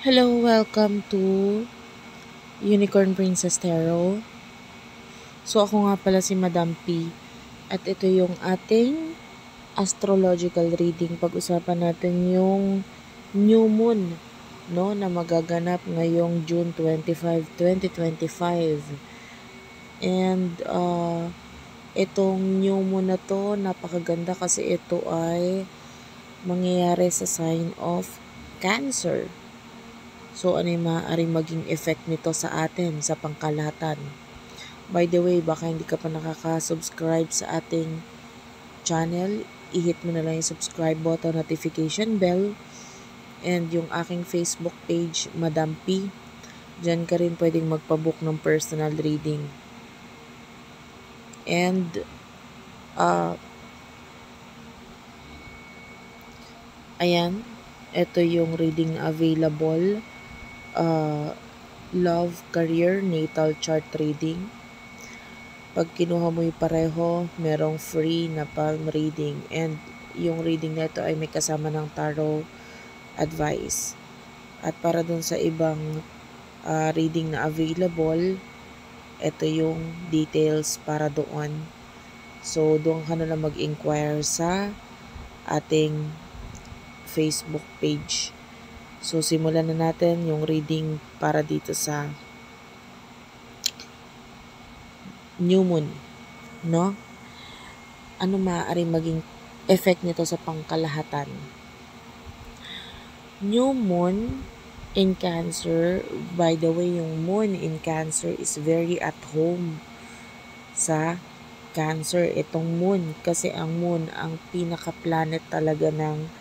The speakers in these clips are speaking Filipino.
Hello, welcome to Unicorn Princess Tarot. So ako nga pala si Madam P at ito yung ating astrological reading. Pag-usapan natin yung new moon, no, na magaganap ngayong June 25, 2025. And itong new moon na to, napakaganda kasi ito ay mangyayari sa sign of Cancer. So, ano yung maaaring maging effect nito sa atin, sa pangkalahatan? By the way, baka hindi ka pa nakaka-subscribe sa ating channel, i-hit mo na lang yung subscribe button, notification bell, and yung aking Facebook page, Madam P. Diyan ka rin pwedeng magpabook ng personal reading. And, ayan, ito yung reading available. Love, career, natal chart reading. Pag kinuha mo yung pareho, merong free na palm reading. And yung reading na ito ay may kasama ng tarot advice. At para dun sa ibang reading na available, ito yung details para doon. So, doon ka na lang mag-inquire sa ating Facebook page. So, simulan na natin yung reading para dito sa new moon, no? Ano maaaring maging effect nito sa pangkalahatan? New moon in Cancer, by the way, yung moon in Cancer is very at home sa Cancer. Itong moon, kasi ang moon, ang pinaka-planet talaga ng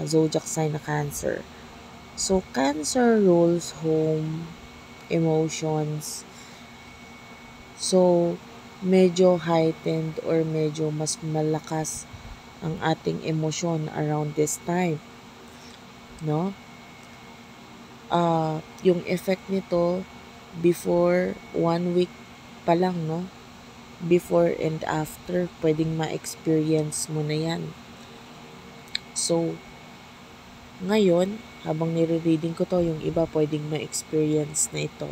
zodiac sign na Cancer. So, Cancer rules home, emotions. So, medyo heightened or medyo mas malakas ang ating emosyon around this time. No? Yung effect nito before 1 week pa lang, no? Before and after, pwedeng ma-experience mo na yan. So, ngayon, habang nire-reading ko to, yung iba pwedeng ma-experience na ito.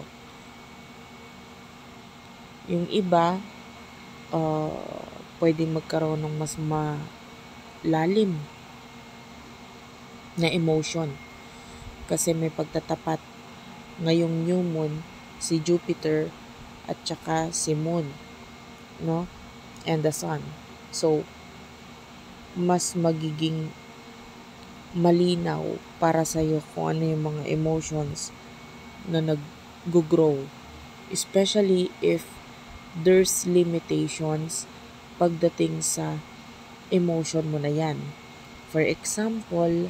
Yung iba, pwedeng magkaroon ng mas malalim na emotion. Kasi may pagtatapat ngayong new moon si Jupiter at saka si Moon, no? And the Sun. So, mas magiging malinaw para sa'yo kung ano yung mga emotions na nag-grow. Especially if there's limitations pagdating sa emotion mo na yan. For example,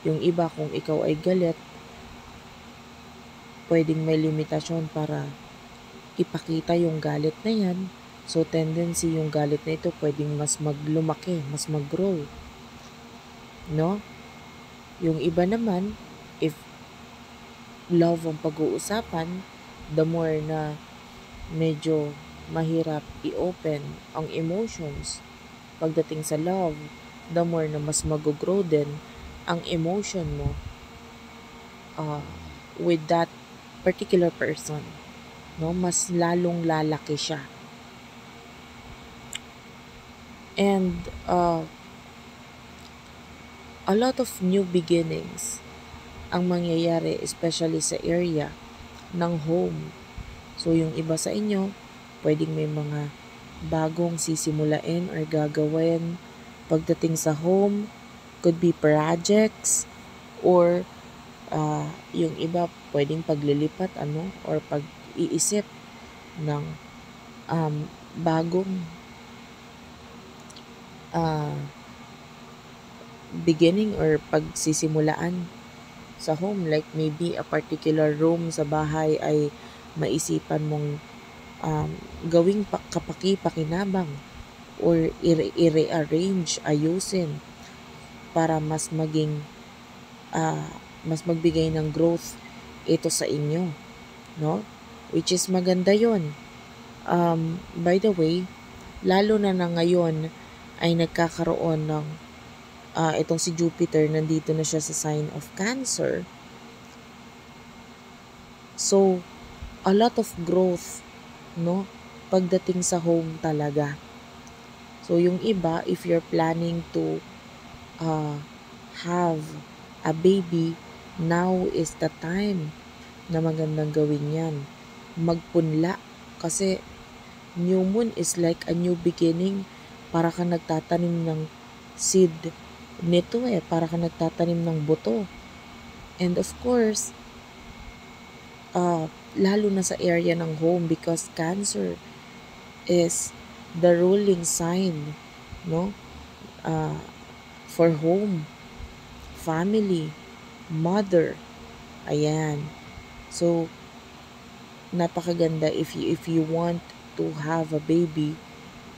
yung iba kung ikaw ay galit, pwedeng may limitasyon para ipakita yung galit na yan. So, tendency yung galit na ito pwedeng mas maglumaki, mas mag-grow. No? Yung iba naman, if love ang pag-uusapan, the more na medyo mahirap i-open ang emotions pagdating sa love, the more na mas mag-grow din ang emotion mo with that particular person. No? Mas lalong lalaki siya. And a lot of new beginnings ang mangyayari, especially sa area ng home. So, yung iba sa inyo, pwedeng may mga bagong sisimulain or gagawin pagdating sa home. Could be projects or yung iba pwedeng paglilipat or pag-iisip ng bagong beginning or pagsisimulaan sa home. Like maybe a particular room sa bahay ay maisipan mong gawing kapaki-pakinabang or i-rearrange, ayusin para mas maging mas magbigay ng growth ito sa inyo, no? Which is maganda yon. By the way, lalo na ngayon ay nagkakaroon ng itong si Jupiter, nandito na siya sa sign of Cancer. So, a lot of growth, no? Pagdating sa home talaga. So, yung iba, if you're planning to uh, have a baby, now is the time na magandang gawin yan. Magpunla. Kasi, new moon is like a new beginning. Para ka nagtatanim ng seed nito para ka nagtatanim ng buto. And of course, lalo na sa area ng home, because Cancer is the ruling sign, no? For home, family, mother. Ayan. So, napakaganda if you want to have a baby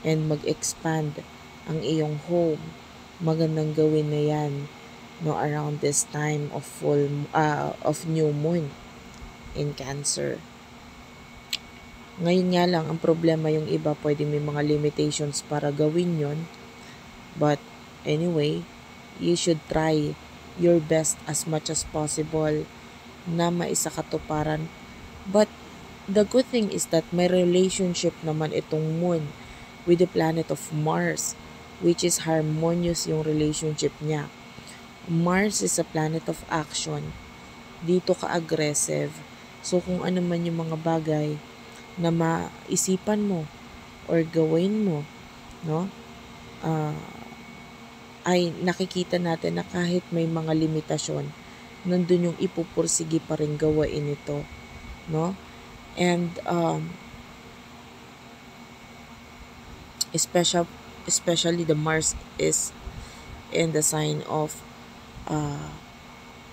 and mag-expand ang iyong home. Magandang gawin na yan, no, around this time of of new moon in Cancer. Ngayon nga lang, ang problema, yung iba pwede may mga limitations para gawin yon. But anyway, you should try your best as much as possible na maisakatuparan. But the good thing is that may relationship naman itong moon with the planet of Mars, which is harmonious yung relationship niya. Mars is a planet of action. Dito ka aggressive. So kung ano man yung mga bagay na maisipan mo or gawin mo, no? Ay nakikita natin na kahit may mga limitasyon, nandun yung ipupursige pa rin gawain ito, no? And especially the Mars is in the sign of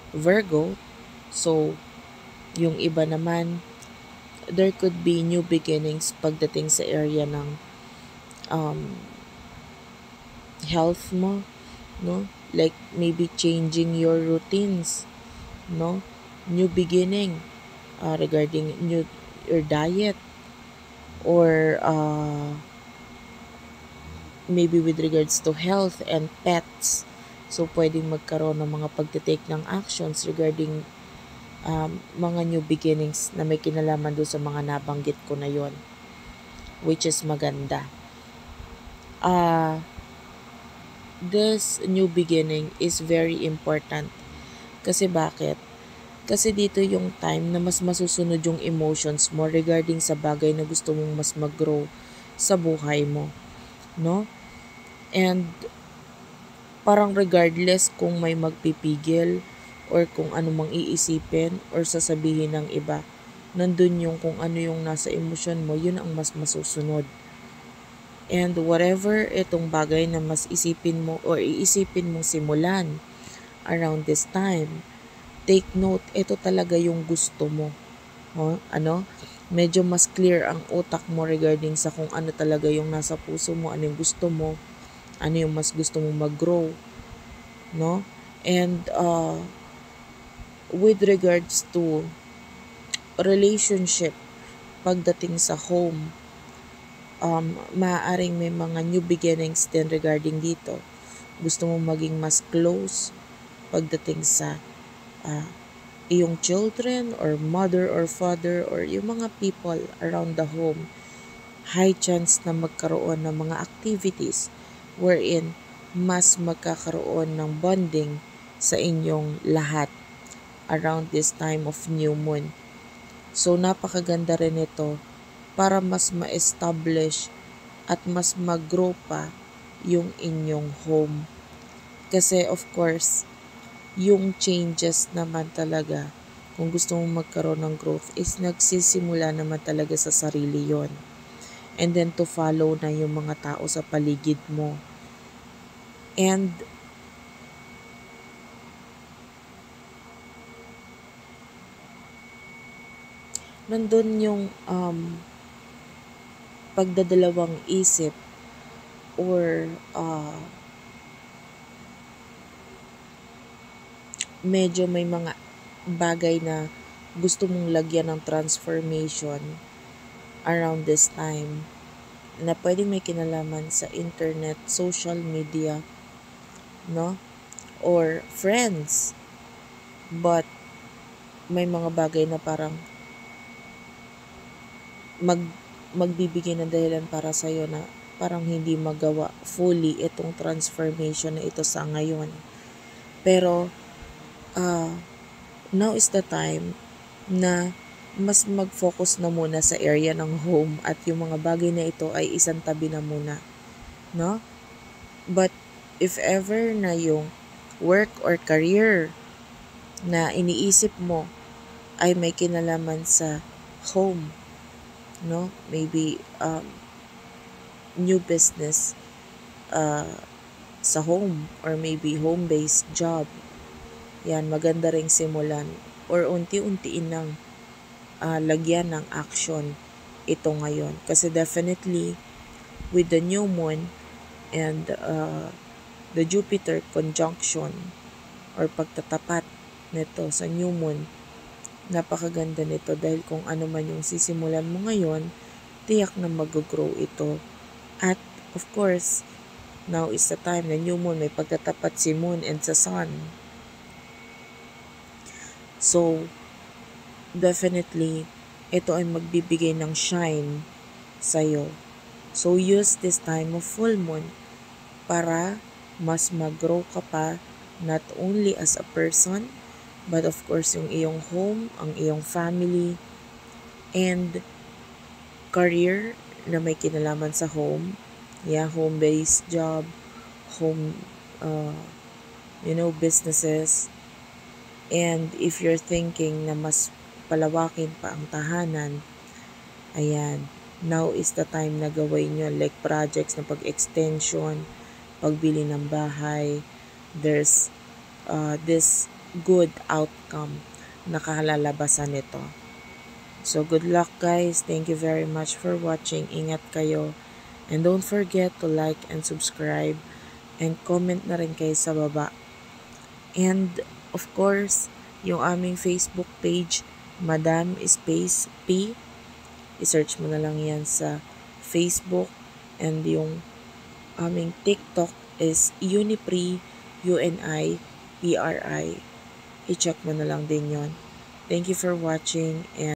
Virgo. So yung iba naman, there could be new beginnings pagdating sa area ng health mo, no? Like maybe changing your routines, no? New beginning regarding your diet, or maybe with regards to health and pets. So pwedeng magkaroon ng mga pagtitake ng actions regarding mga new beginnings na may kinalaman doon sa mga nabanggit ko na yon, which is maganda. This new beginning is very important. Kasi bakit? Kasi dito yung time na mas masusunod yung emotions mo regarding sa bagay na gusto mong mas mag-grow sa buhay mo, no? And parang regardless kung may magpipigil or kung ano mang iisipin or sasabihin ng iba, nandun yung kung ano yung nasa emosyon mo, yun ang mas masusunod. And whatever itong bagay na mas isipin mo or iisipin mong simulan around this time, take note, ito talaga yung gusto mo. Medyo mas clear ang utak mo regarding sa kung ano talaga yung nasa puso mo, ano yung gusto mo, ano yung mas gusto mong mag-grow, no? And with regards to relationship, pagdating sa home, maaaring may mga new beginnings din regarding dito. Gusto mong maging mas close pagdating sa iyong children or mother or father or yung mga people around the home. High chance na magkaroon ng mga activities wherein mas magkakaroon ng bonding sa inyong lahat around this time of new moon. So napakaganda rin ito para mas ma-establish at mas mag-grow pa yung inyong home. Kasi of course, yung changes naman talaga, kung gusto mong magkaroon ng growth, is nagsisimula naman talaga sa sarili yon. And then to follow na yung mga tao sa paligid mo. And nandun yung pagdadalawang isip or medyo may mga bagay na gusto mong lagyan ng transformation around this time na pwede may kinalaman sa internet, social media, no? or friends. But may mga bagay na parang magbibigay ng dahilan para sa'yo na parang hindi magawa fully itong transformation na ito sa ngayon. Pero, now is the time na mas mag-focus na muna sa area ng home at yung mga bagay na ito ay isang tabi na muna. No? But, if ever na yung work or career na iniisip mo ay may kinalaman sa home, no? Maybe new business sa home or maybe home-based job. Yan, maganda ring simulan or unti-untiin ng lagyan ng action ito ngayon. Kasi definitely with the new moon and the Jupiter conjunction or pagtatapat nito sa new moon, napakaganda nito dahil kung ano man yung sisimulan mo ngayon, tiyak na mag-grow ito. At of course, now is the time na new moon, may pagtatapat si moon and sa sun. So, definitely, ito ay magbibigay ng shine sa'yo. So, use this time of full moon para mas mag-grow ka pa not only as a person, but of course yung iyong home, ang iyong family, and career na may kinalaman sa home. Yeah, home-based job, home, businesses. And if you're thinking na mas palawakin pa ang tahanan, ayan, now is the time na gawin nyo like projects na pag-extension, pagbili ng bahay. There's this good outcome na kalalabasan nito. So, good luck guys. Thank you very much for watching. Ingat kayo. And don't forget to like and subscribe. And comment na rin kayo sa baba. And, of course, yung aming Facebook page, Madam Space P. I-search mo na lang yan sa Facebook. And yung aming TikTok is Unipri, UNIPRI. I-check mo na lang din yon. Thank you for watching and